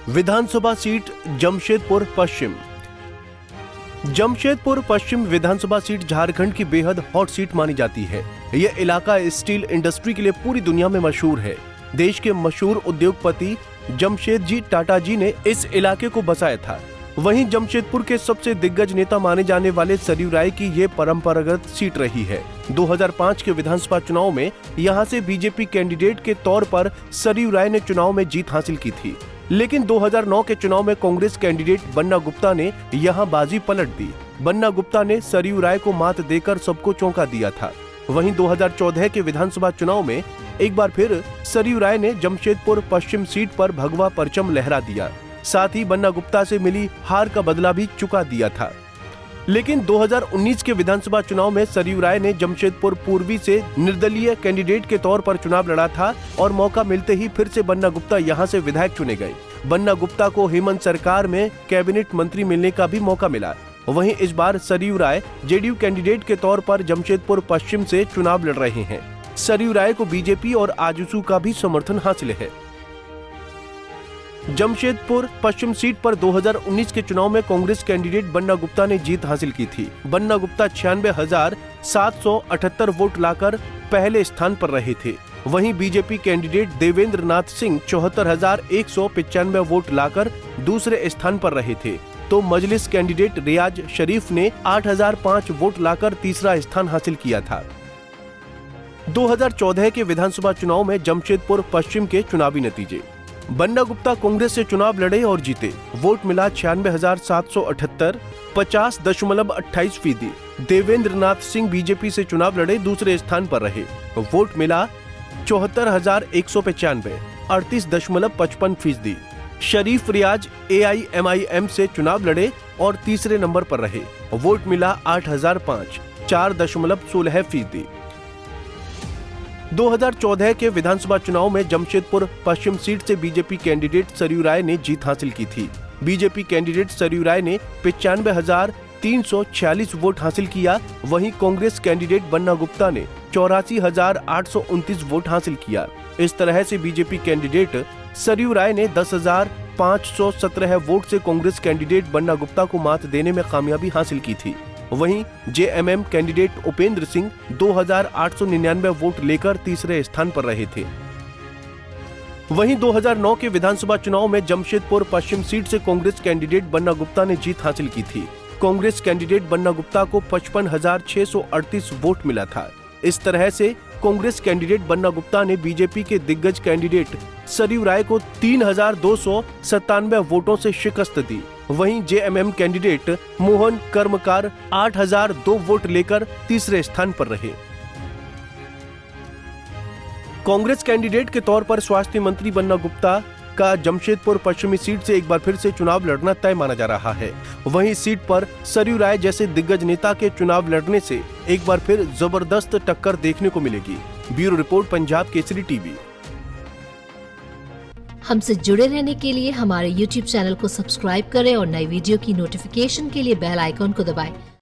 विधानसभा seat Jamshedpur पश्चिम। जमशेदपुर पश्चिम विधानसभा seat Jharkhand की बेहद hot seat मानी जाती है। यह इलाका स्टील इंडस्ट्री के लिए पूरी दुनिया में मशहूर है। देश के मशहूर उद्योगपति जमशेदजी टाटा जी ने इस इलाके को बसाया था। वहीं जमशेदपुर के सबसे दिग्गज नेता माने जाने वाले सरयू राय की ये परंपरागत सीट रही है। 2005 के विधानसभा चुनाव में यहां से बीजेपी कैंडिडेट के तौर पर सरयू राय ने चुनाव में जीत हासिल की थी, लेकिन 2009 के चुनाव में कांग्रेस कैंडिडेट बन्ना गुप्ता ने यहां बाजी पलट दी। बन्ना गुप्ता ने सरयू राय को मात देकर सबको चौंका दिया था। वहीं 2014 के विधानसभा चुनाव में एक बार फिर सरयू राय ने जमशेदपुर पश्चिम सीट पर भगवा परचम लहरा दिया। साथ ही बन्ना गुप्ता से मिली हार का बदला भी चुका दिया था। लेकिन 2019 के विधानसभा चुनाव में सरयू राय ने जमशेदपुर पूर्वी से निर्दलीय कैंडिडेट के तौर पर चुनाव लड़ा था और मौका मिलते ही फिर से बन्ना गुप्ता यहां से विधायक चुने गए। बन्ना गुप्ता को हेमंत सरकार में कैबिनेट मंत्री मिलने का भी मौका मिला। वहीं इस बार सरयू राय जेडीयू कैंडिडेट के तौर पर जमशेदपुर पश्चिम से चुनाव लड़ रहे हैं। सरयू राय को बीजेपी और आजसू का भी समर्थन हासिल है। जमशेदपुर पश्चिम सीट पर 2019 के चुनाव में कांग्रेस कैंडिडेट बन्ना गुप्ता ने जीत हासिल की थी। बन्ना गुप्ता 96,778 वोट लाकर पहले स्थान पर रहे थे। वहीं BJP candidate Devendra Nath Singh 74,195 vote लाकर दूसरे स्थान पर रहे थे, तो मजलिस कैंडिडेट रियाज शरीफ ने 8,005 वोट लाकर तीसरा स्थान हासिल किया था। 2014 के विधानसभा चुनाव में जमशेदपुर पश्चिम के चुनावी नतीजे। बन्ना गुप्ता कांग्रेस से चुनाव लड़े और जीते। वोट मिला 96,778, 50.28%। देवेंद्र नाथ सिंह बीजेपी से चुनाव लड़े, दूसरे स्थान पर रहे। वोट मिला 74,195, 38.55%। शरीफ रियाज AIMIM से चुनाव लड़े और तीसरे नंबर पर रहे। वोट मिला 8,005, 4.16%। 2014 के विधानसभा चुनाव में जमशेदपुर पश्चिम सीट से बीजेपी कैंडिडेट सरयू राय ने जीत हासिल की थी। बीजेपी कैंडिडेट सरयू राय ने 95,346 वोट हासिल किया। वहीं कांग्रेस कैंडिडेट बन्ना गुप्ता ने 84,829 वोट हासिल किया। इस तरह से बीजेपी कैंडिडेट सरयू राय ने 10,517 वोट से कांग्रेस कैंडिडेट बन्ना गुप्ता को मात देने में कामयाबी हासिल की थी। वहीं JMM candidate Upendra Singh 2,899 vote लेकर तीसरे स्थान पर रहे थे। वहीं 2009 के विधानसभा चुनाव में जमशेदपुर पश्चिम सीट से कांग्रेस कैंडिडेट बन्ना गुप्ता ने जीत हासिल की थी। कांग्रेस कैंडिडेट बन्ना गुप्ता को 55,638 वोट मिला था। इस तरह से कांग्रेस कैंडिडेट बन्ना गुप्ता ने बीजेपी के दिग्गज कैंडिडेट सरयू राय को 3,297 वोटों से शिकस्त दी। वहीं JMM कैंडिडेट मोहन कर्मकार 8,002 वोट लेकर तीसरे स्थान पर रहे। कांग्रेस कैंडिडेट के तौर पर स्वास्थ्य मंत्री बन्ना गुप्ता का जमशेदपुर पश्चिमी सीट से एक बार फिर से चुनाव लड़ना तय माना जा रहा है। वहीं सीट पर सरयू राय जैसे दिग्गज नेता के चुनाव लड़ने से एक बार फिर जबरदस्त टक्कर देखने को मिलेगी। Bureau report, Punjab Kesari TV. हमसे जुड़े रहने के लिए हमारे YouTube चैनल को सब्सक्राइब करें और नई वीडियो की नोटिफिकेशन के लिए बेल आइकॉन को दबाएं।